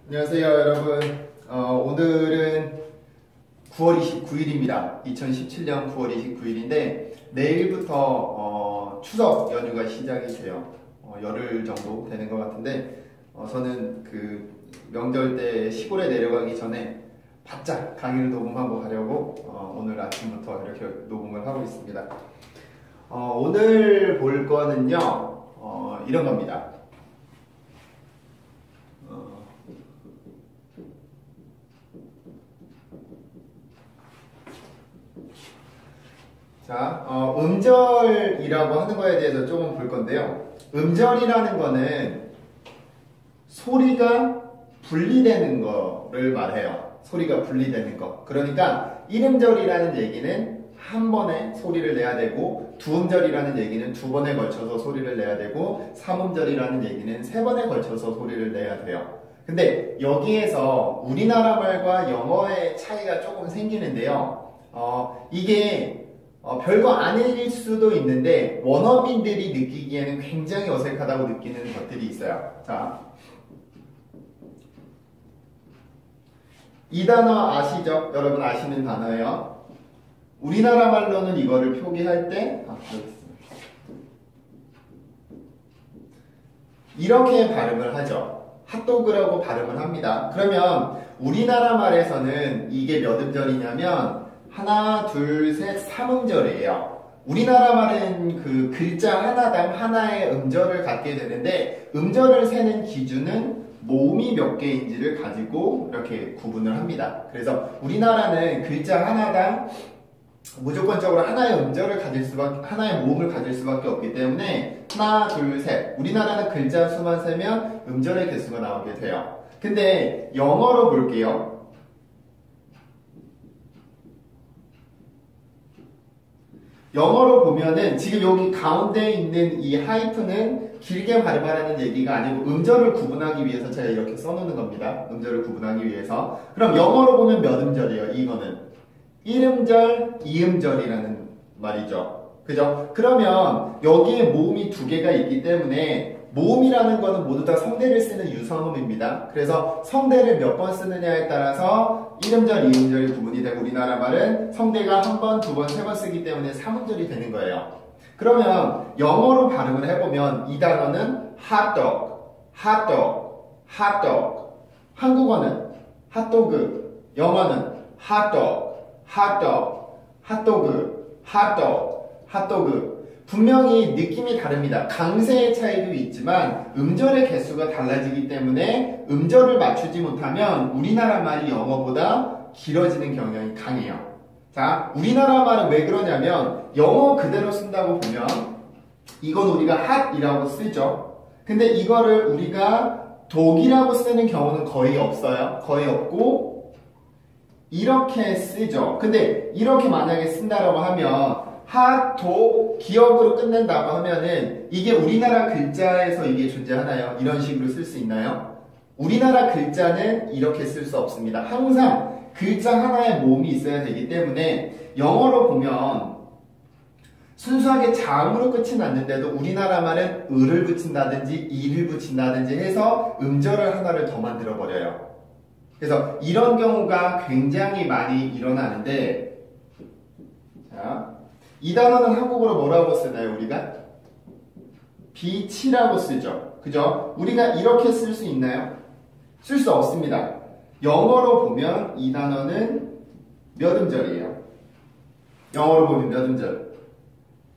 안녕하세요 여러분. 오늘은 9월 29일입니다 2017년 9월 29일인데 내일부터 추석 연휴가 시작이 돼요. 열흘 정도 되는 것 같은데 저는 그 명절 때 시골에 내려가기 전에 바짝 강의를 녹음하고 가려고 오늘 아침부터 이렇게 녹음을 하고 있습니다. 오늘 볼 거는요 이런 겁니다. 자, 음절이라고 하는 거에 대해서 조금 볼 건데요. 음절이라는 거는 소리가 분리되는 거를 말해요. 소리가 분리되는 거. 그러니까 1음절이라는 얘기는 한 번에 소리를 내야 되고, 2음절이라는 얘기는 2번에 걸쳐서 소리를 내야 되고, 3음절이라는 얘기는 3번에 걸쳐서 소리를 내야 돼요. 근데 여기에서 우리나라 말과 영어의 차이가 조금 생기는데요. 이게 별거 아닐 수도 있는데 원어민들이 느끼기에는 굉장히 어색하다고 느끼는 것들이 있어요. 자, 이 단어 아시죠? 여러분 아시는 단어예요. 우리나라 말로는 이거를 표기할 때 이렇게 발음을 하죠. 핫도그라고 발음을 합니다. 그러면 우리나라 말에서는 이게 몇 음절이냐면 하나, 둘, 셋, 3음절이에요. 우리나라 말은 그 글자 하나당 하나의 음절을 갖게 되는데 음절을 세는 기준은 모음이 몇 개인지를 가지고 이렇게 구분을 합니다. 그래서 우리나라는 글자 하나당 무조건적으로 하나의 음절을 가질 수밖에, 하나의 모음을 가질 수밖에 없기 때문에 하나, 둘, 셋. 우리나라는 글자 수만 세면 음절의 개수가 나오게 돼요. 근데 영어로 볼게요. 영어로 보면은 지금 여기 가운데 있는 이 하이픈은 길게 발음하라는 얘기가 아니고 음절을 구분하기 위해서 제가 이렇게 써놓는 겁니다. 음절을 구분하기 위해서. 그럼 영어로 보면 몇 음절이에요? 이거는 1음절, 2음절이라는 말이죠. 그죠? 그러면 여기에 모음이 두 개가 있기 때문에 모음이라는 거는 모두 다 성대를 쓰는 유성음입니다. 그래서 성대를 몇 번 쓰느냐에 따라서 1음절, 2음절이 구분이 되고 우리나라 말은 성대가 한 번, 두 번, 세 번 쓰기 때문에 3음절이 되는 거예요. 그러면 영어로 발음을 해보면 이 단어는 hotdog, hotdog, hotdog. 한국어는 핫도그, 영어는 hotdog, hotdog, hotdog, hotdog, hotdog. 분명히 느낌이 다릅니다. 강세의 차이도 있지만 음절의 개수가 달라지기 때문에 음절을 맞추지 못하면 우리나라 말이 영어보다 길어지는 경향이 강해요. 자, 우리나라 말은 왜 그러냐면 영어 그대로 쓴다고 보면 이건 우리가 hot이라고 쓰죠. 근데 이거를 우리가 dog이라고 쓰는 경우는 거의 없어요. 거의 없고 이렇게 쓰죠. 근데 이렇게 만약에 쓴다라고 하면 핫도 기억으로 끝낸다고 하면은 이게 우리나라 글자에서 이게 존재하나요? 이런 식으로 쓸 수 있나요? 우리나라 글자는 이렇게 쓸 수 없습니다. 항상 글자 하나에 모음이 있어야 되기 때문에 영어로 보면 순수하게 자음으로 끝이 났는데도 우리나라 말은 을을 붙인다든지 이를 붙인다든지 해서 음절을 하나를 더 만들어 버려요. 그래서 이런 경우가 굉장히 많이 일어나는데 자, 이 단어는 한국어로 뭐라고 쓰나요, 우리가? 비치라고 쓰죠. 그죠? 우리가 이렇게 쓸 수 있나요? 쓸 수 없습니다. 영어로 보면 이 단어는 몇 음절이에요? 영어로 보면 몇 음절?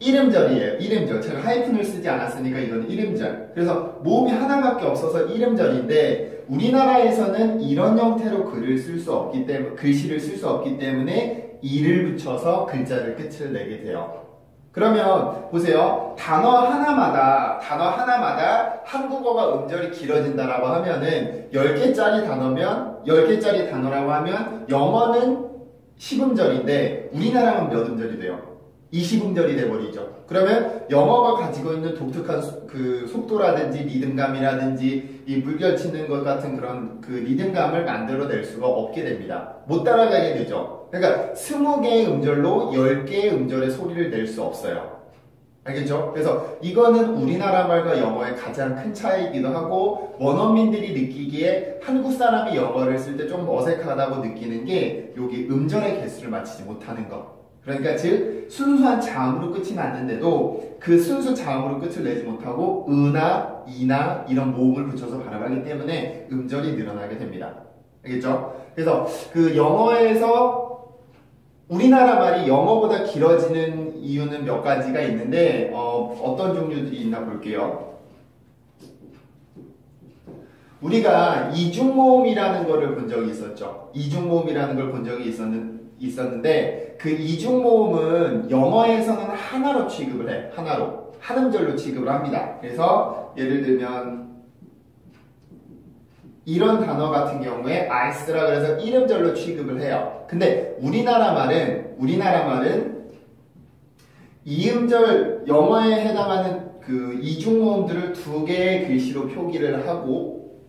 1음절이에요. 1음절. 제가 하이픈을 쓰지 않았으니까 이건 1음절. 그래서 모음이 하나밖에 없어서 1음절인데 우리나라에서는 이런 형태로 글을 쓸 수 없기 때문에, 글씨를 쓸 수 없기 때문에 이를 붙여서 글자를 끝을 내게 돼요. 그러면 보세요. 단어 하나마다 한국어가 음절이 길어진다라고 하면은 10개짜리 단어면 10개짜리 단어라고 하면 영어는 10음절인데 우리나라는 몇 음절이 돼요? 20음절이 돼버리죠. 그러면 영어가 가지고 있는 독특한 그 속도라든지 리듬감이라든지 이 물결치는 것 같은 그런 그 리듬감을 만들어낼 수가 없게 됩니다. 못 따라가게 되죠. 그러니까 20개의 음절로 10개의 음절의 소리를 낼 수 없어요. 알겠죠? 그래서 이거는 우리나라 말과 영어의 가장 큰 차이이기도 하고 원어민들이 느끼기에 한국 사람이 영어를 쓸 때 좀 어색하다고 느끼는 게 여기 음절의 개수를 맞추지 못하는 것. 그러니까 즉 순수한 자음으로 끝이 났는데도 그 순수 자음으로 끝을 내지 못하고 으나 이나 이런 모음을 붙여서 발음하기 때문에 음절이 늘어나게 됩니다. 알겠죠? 그래서 그 영어에서 우리나라 말이 영어보다 길어지는 이유는 몇 가지가 있는데 어떤 종류들이 있나 볼게요. 우리가 이중모음이라는 거를 본 적이 있었죠. 이중모음이라는 걸 본 적이 있었는데 그 이중모음은 영어에서는 하나로 취급을 해. 하나로. 한 음절로 취급을 합니다. 그래서 예를 들면 이런 단어 같은 경우에 ice라 그래서 1음절로 취급을 해요. 근데 우리나라 말은 2음절 영어에 해당하는 그 이중모음들을 두 개의 글씨로 표기를 하고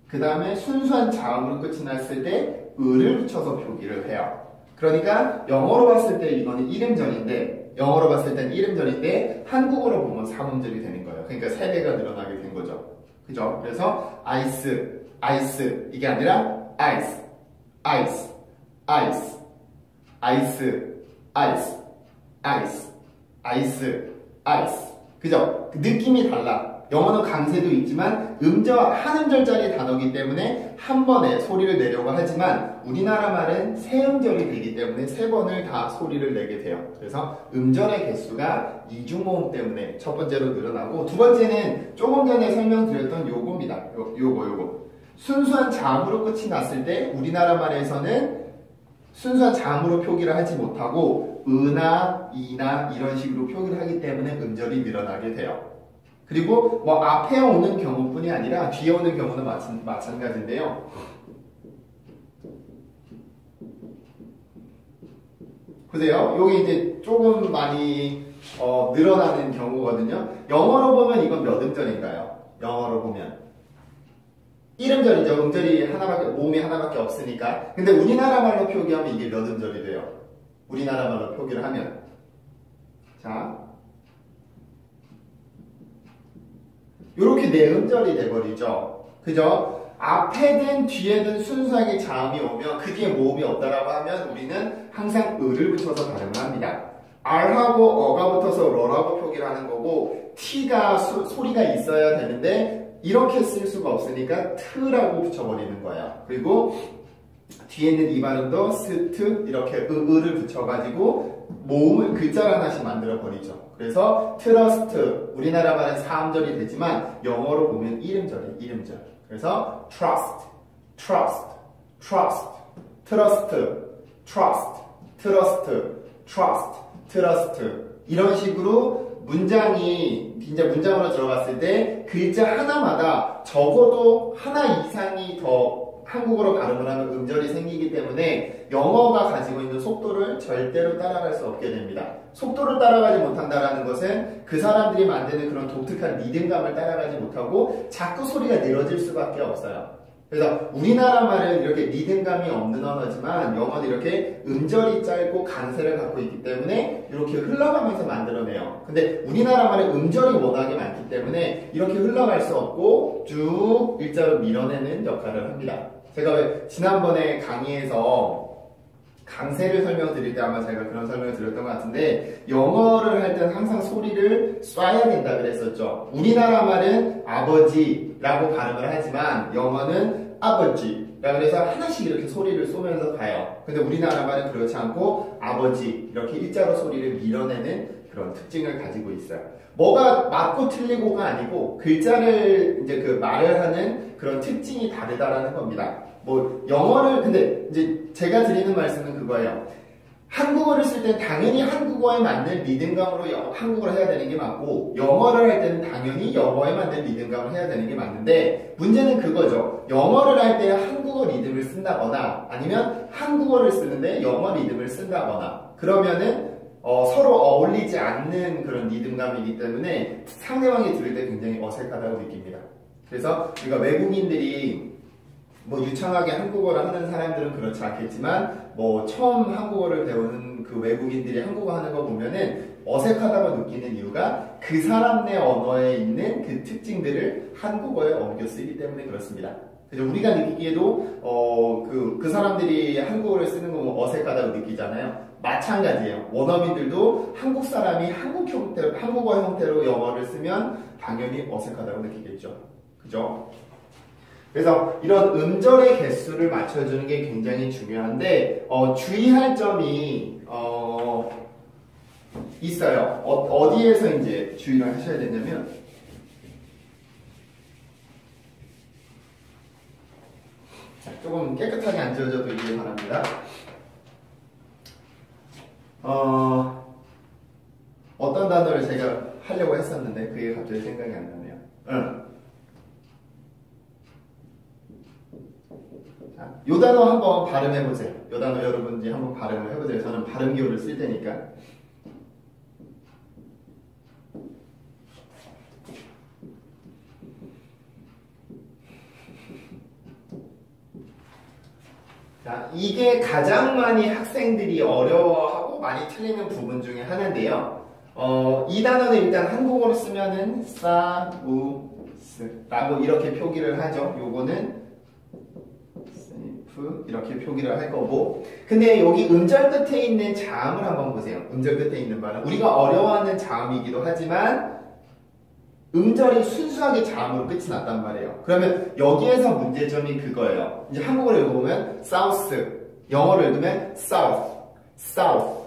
그 다음에 순수한 자음으로 끝이 났을 때 을을 붙여서 표기를 해요. 그러니까 영어로 봤을 때 이거는 1음절인데 영어로 봤을 땐 1음절인데 한국어로 보면 3음절이 되는 거예요. 그러니까 3배가 늘어나게 된 거죠. 그죠? 그래서 ice 이게 아니라 ice 그죠? 그 느낌이 달라. 영어는 강세도 있지만 한 음절짜리 단어이기 때문에 한 번에 소리를 내려고 하지만 우리나라 말은 세 음절이 되기 때문에 세 번을 다 소리를 내게 돼요. 그래서 음절의 개수가 이중모음 때문에 첫 번째로 늘어나고 두 번째는 조금 전에 설명드렸던 요겁니다. 요거. 순수한 자음으로 끝이 났을 때 우리나라 말에서는 순수한 자음으로 표기를 하지 못하고 으나 이나 이런 식으로 표기를 하기 때문에 음절이 늘어나게 돼요. 그리고 뭐 앞에 오는 경우뿐이 아니라 뒤에 오는 경우는 마찬가지인데요. 보세요. 여기 이제 조금 많이 늘어나는 경우거든요. 영어로 보면 이건 몇 음절인가요? 영어로 보면 1음절이죠. 음절이 하나밖에, 모음이 하나밖에 없으니까. 근데 우리나라 말로 표기하면 이게 몇 음절이 돼요? 우리나라 말로 표기를 하면. 자. 요렇게 4음절이 돼버리죠. 그죠? 앞에든 뒤에든 순수하게 자음이 오면 그 뒤에 모음이 없다라고 하면 우리는 항상 을을 붙여서 발음을 합니다. R하고 어가 붙어서 러라고 표기를 하는 거고 T가 소리가 있어야 되는데 이렇게 쓸 수가 없으니까 트라고 붙여버리는 거예요. 그리고 뒤에 있는 이 발음도 스트 이렇게 을을 붙여가지고 모음을 글자를 하나씩 만들어 버리죠. 그래서 트러스트 우리나라 말은 4음절이 되지만 영어로 보면 1음절이에요. 1음절. 그래서 trust, trust 이런 식으로 문장이 이제 문장으로 들어갔을 때 글자 하나마다 적어도 하나 이상이 더 한국어로 발음을 하면 음절이 생기기 때문에 영어가 가지고 있는 속도를 절대로 따라갈 수 없게 됩니다. 속도를 따라가지 못한다는 것은 그 사람들이 만드는 그런 독특한 리듬감을 따라가지 못하고 자꾸 소리가 늘어질 수밖에 없어요. 그래서 우리나라 말은 이렇게 리듬감이 없는 언어지만 영어는 이렇게 음절이 짧고 강세를 갖고 있기 때문에 이렇게 흘러가면서 만들어내요. 근데 우리나라 말은 음절이 워낙에 많기 때문에 이렇게 흘러갈 수 없고 쭉 일자로 밀어내는 역할을 합니다. 제가 왜 지난번에 강의에서 강세를 설명드릴 때 아마 제가 그런 설명을 드렸던 것 같은데 영어를 할 때는 항상 소리를 쏴야 된다 그랬었죠. 우리나라 말은 아버지라고 발음을 하지만 영어는 아버지 그래서 하나씩 이렇게 소리를 쏘면서 가요. 근데 우리나라 말은 그렇지 않고 아버지 이렇게 일자로 소리를 밀어내는 그런 특징을 가지고 있어요. 뭐가 맞고 틀리고가 아니고 글자를 이제 그 말을 하는 그런 특징이 다르다라는 겁니다. 뭐 영어를 근데 이제 제가 드리는 말씀은 그거예요. 한국어를 쓸 땐 당연히 한국어에 맞는 리듬감으로 한국어를 해야 되는 게 맞고 영어를 할 때는 당연히 영어에 맞는 리듬감을 해야 되는 게 맞는데 문제는 그거죠. 영어를 할 때 한국어 리듬을 쓴다거나 아니면 한국어를 쓰는데 영어 리듬을 쓴다거나 그러면은 서로 어울리지 않는 그런 리듬감이기 때문에 상대방이 들을 때 굉장히 어색하다고 느낍니다. 그래서 우리가 외국인들이 뭐 유창하게 한국어를 하는 사람들은 그렇지 않겠지만 뭐 처음 한국어를 배우는 그 외국인들이 한국어 하는 거 보면은 어색하다고 느끼는 이유가 그 사람네 언어에 있는 그 특징들을 한국어에 옮겨 쓰기 때문에 그렇습니다. 그죠? 우리가 느끼기에도 그 사람들이 한국어를 쓰는 거 보면 어색하다고 느끼잖아요. 마찬가지예요. 원어민들도 한국 사람이 한국어 형태로 영어를 쓰면 당연히 어색하다고 느끼겠죠. 그죠? 그래서 이런 음절의 개수를 맞춰주는 게 굉장히 중요한데 주의할 점이 있어요. 어디에서 이제 주의를 하셔야 되냐면 조금 깨끗하게 안 지워져도 이해 바랍니다. 어떤 단어를 제가 하려고 했었는데 그게 갑자기 생각이 안 나네요. 자, 요 단어 한번 발음해보세요. 요 단어 여러분들이 한번 발음을 해보세요. 저는 발음기호를 쓸 테니까. 자, 이게 가장 많이 학생들이 어려워하고 많이 틀리는 부분 중에 하나인데요. 이 단어는 일단 한국어로 쓰면은 사우스라고 이렇게 표기를 하죠. 요거는 세이프 이렇게 표기를 할 거고, 근데 여기 음절 끝에 있는 자음을 한번 보세요. 음절 끝에 있는 발음. 우리가 어려워하는 자음이기도 하지만 음절이 순수하게 자음으로 끝이 났단 말이에요. 그러면 여기에서 문제점이 그거예요. 이제 한국어로 읽어보면 south, 영어로 읽으면 south, south,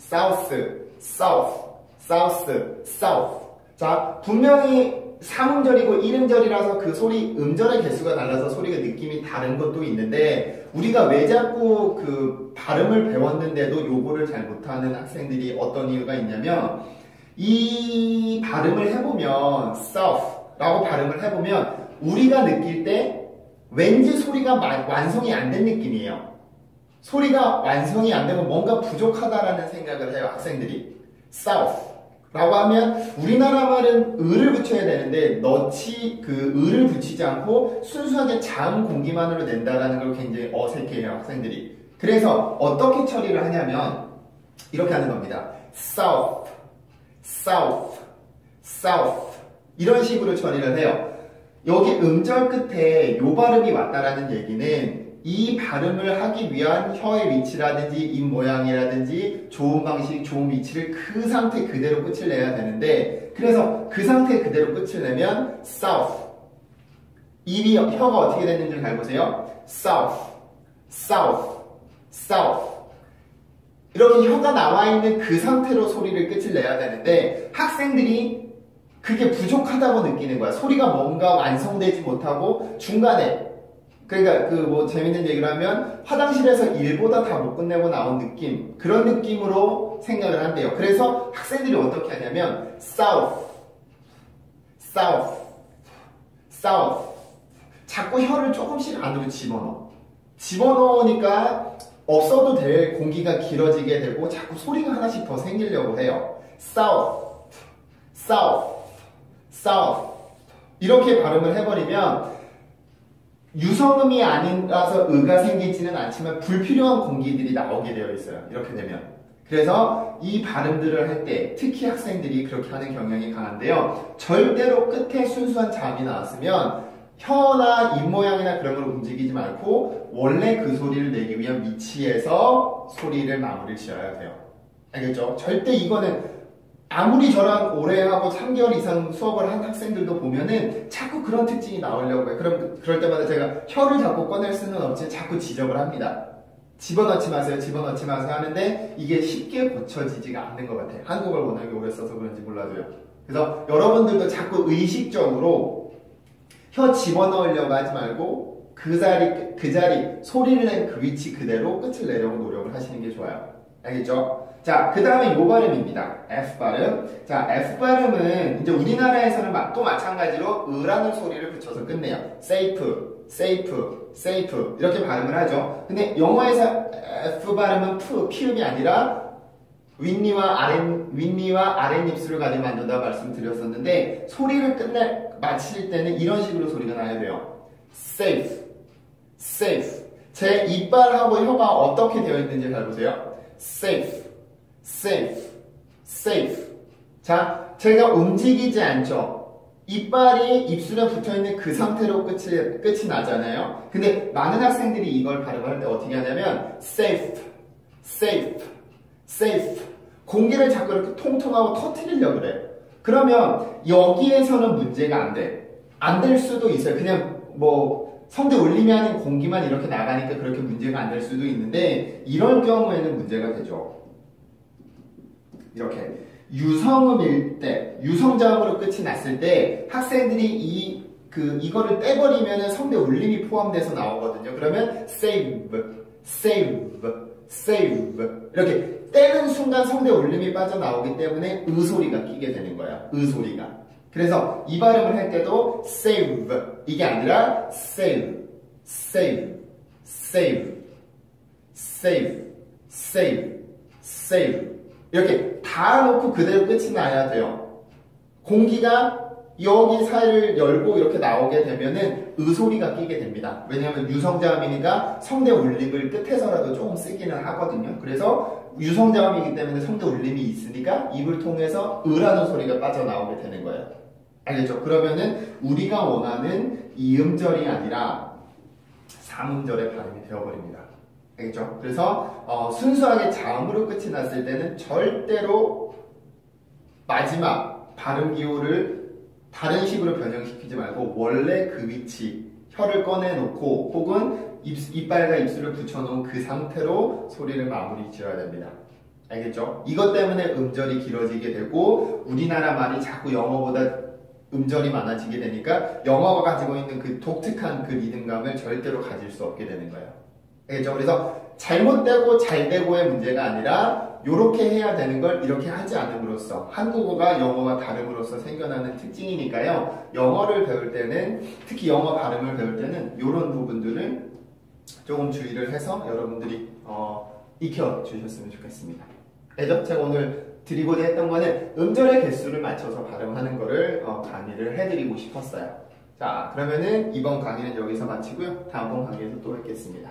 south, south, south, south. 자, 분명히 3음절이고 1음절이라서 그 소리, 음절의 개수가 달라서 소리가 느낌이 다른 것도 있는데 우리가 왜 자꾸 그 발음을 배웠는데도 요거를 잘 못하는 학생들이 어떤 이유가 있냐면 이 발음을 해보면 south라고 발음을 해보면 우리가 느낄 때 왠지 소리가 완성이 안 된 느낌이에요. 소리가 완성이 안 되면 뭔가 부족하다라는 생각을 해요, 학생들이. south라고 하면 우리나라 말은 을을 붙여야 되는데 그 을을 붙이지 않고 순수하게 자음 공기만으로 낸다라는 걸 굉장히 어색해해요, 학생들이. 그래서 어떻게 처리를 하냐면 이렇게 하는 겁니다. south, south, south 이런 식으로 처리를 해요. 여기 음절 끝에 요 발음이 왔다라는 얘기는 이 발음을 하기 위한 혀의 위치라든지 입 모양이라든지 좋은 방식, 좋은 위치를 그 상태 그대로 끝을 내야 되는데 그래서 그 상태 그대로 끝을 내면 south 입이 혀가 어떻게 됐는지 잘 보세요. south, south, south 이렇게 혀가 나와 있는 그 상태로 소리를 끝을 내야 되는데 학생들이 그게 부족하다고 느끼는 거야. 소리가 뭔가 완성되지 못하고 중간에 그러니까 그 뭐 재밌는 얘기를 하면 화장실에서 일보다 다 못 끝내고 나온 느낌 그런 느낌으로 생각을 한대요. 그래서 학생들이 어떻게 하냐면 south, south, south 자꾸 혀를 조금씩 안으로 집어넣으니까 없어도 될 공기가 길어지게 되고 자꾸 소리가 하나씩 더 생기려고 해요. south, south, south 이렇게 발음을 해버리면 유성음이 아니라서 의가 생기지는 않지만 불필요한 공기들이 나오게 되어 있어요. 이렇게 되면. 그래서 이 발음들을 할 때 특히 학생들이 그렇게 하는 경향이 강한데요. 절대로 끝에 순수한 자음이 나왔으면 혀나 입 모양이나 그런 걸 움직이지 말고 원래 그 소리를 내기 위한 위치에서 소리를 마무리를 지어야 돼요. 알겠죠? 절대 이거는 아무리 저랑 오래 하고 3개월 이상 수업을 한 학생들도 보면은 자꾸 그런 특징이 나오려고 해요. 그럴 때마다 제가 혀를 자꾸 꺼낼 수는 없지 자꾸 지적을 합니다. 집어넣지 마세요, 집어넣지 마세요 하는데 이게 쉽게 고쳐지지가 않는 것 같아요. 한국어를 워낙에 오래 써서 그런지 몰라도요. 그래서 여러분들도 자꾸 의식적으로 혀 집어넣으려고 하지 말고 그 자리, 소리를 낸 그 위치 그대로 끝을 내려고 노력을 하시는 게 좋아요. 알겠죠? 자, 그 다음에 요 발음입니다. F 발음. 자, F 발음은 이제 우리나라에서는 또 마찬가지로 으라는 소리를 붙여서 끝내요. safe, safe, safe 이렇게 발음을 하죠. 근데 영어에서 F 발음은 피읍이 아니라 윗니와 아랫입술을 가지고 만든다고 말씀드렸었는데 소리를 마칠 때는 이런 식으로 소리가 나야 돼요. safe, safe. 제 이빨하고 혀가 어떻게 되어 있는지 잘 보세요. safe, safe, safe. 자, 제가 움직이지 않죠. 이빨이 입술에 붙어있는 그 상태로 끝이 나잖아요. 근데 많은 학생들이 이걸 발음할 때 어떻게 하냐면 safe, safe, safe. 공기를 자꾸 이렇게 통통하고 터뜨리려고 그래요. 그러면 여기에서는 문제가 안 돼. 안 될 수도 있어요. 그냥 뭐 성대 울림이 아닌 공기만 이렇게 나가니까 그렇게 문제가 안 될 수도 있는데 이럴 경우에는 문제가 되죠. 이렇게 유성음일 때, 유성자음으로 끝이 났을 때 학생들이 이거를 떼버리면 성대 울림이 포함돼서 나오거든요. 그러면 save, save, save 이렇게 떼는 순간 성대 울림이 빠져나오기 때문에 소리가 끼게 되는 거야. 소리가. 그래서 이 발음을 할 때도 save 이게 아니라 save, save, save, save, save, save 이렇게 다 놓고 그대로 끝이 나야 돼요. 공기가 여기 사이를 열고 이렇게 나오게 되면은 소리가 끼게 됩니다. 왜냐하면 유성자음이니까 성대 울림을 끝에서라도 조금 쓰기는 하거든요. 그래서 유성자음이기 때문에 성대 울림이 있으니까 입을 통해서 라는 소리가 빠져나오게 되는 거예요. 알겠죠? 그러면은 우리가 원하는 이음절이 아니라 삼음절의 발음이 되어버립니다. 알겠죠? 그래서 순수하게 자음으로 끝이 났을 때는 절대로 마지막 발음 기호를 다른 식으로 변형시키지 말고 원래 그 위치, 혀를 꺼내놓고 혹은 이빨과 입술을 붙여놓은 그 상태로 소리를 마무리 지어야 됩니다. 알겠죠? 이것 때문에 음절이 길어지게 되고 우리나라 말이 자꾸 영어보다 음절이 많아지게 되니까 영어가 가지고 있는 그 독특한 그 리듬감을 절대로 가질 수 없게 되는 거예요. 알겠죠? 그래서 잘못되고 잘되고의 문제가 아니라 이렇게 해야 되는 걸 이렇게 하지 않음으로써 한국어가 영어와 다름으로써 생겨나는 특징이니까요. 영어를 배울 때는 특히 영어 발음을 배울 때는 이런 부분들을 조금 주의를 해서 여러분들이 익혀주셨으면 좋겠습니다. 알죠? 제가 오늘 드리고자 했던 거는 음절의 개수를 맞춰서 발음하는 거를 강의를 해드리고 싶었어요. 자, 그러면은 이번 강의는 여기서 마치고요. 다음번 강의에서 또 뵙겠습니다.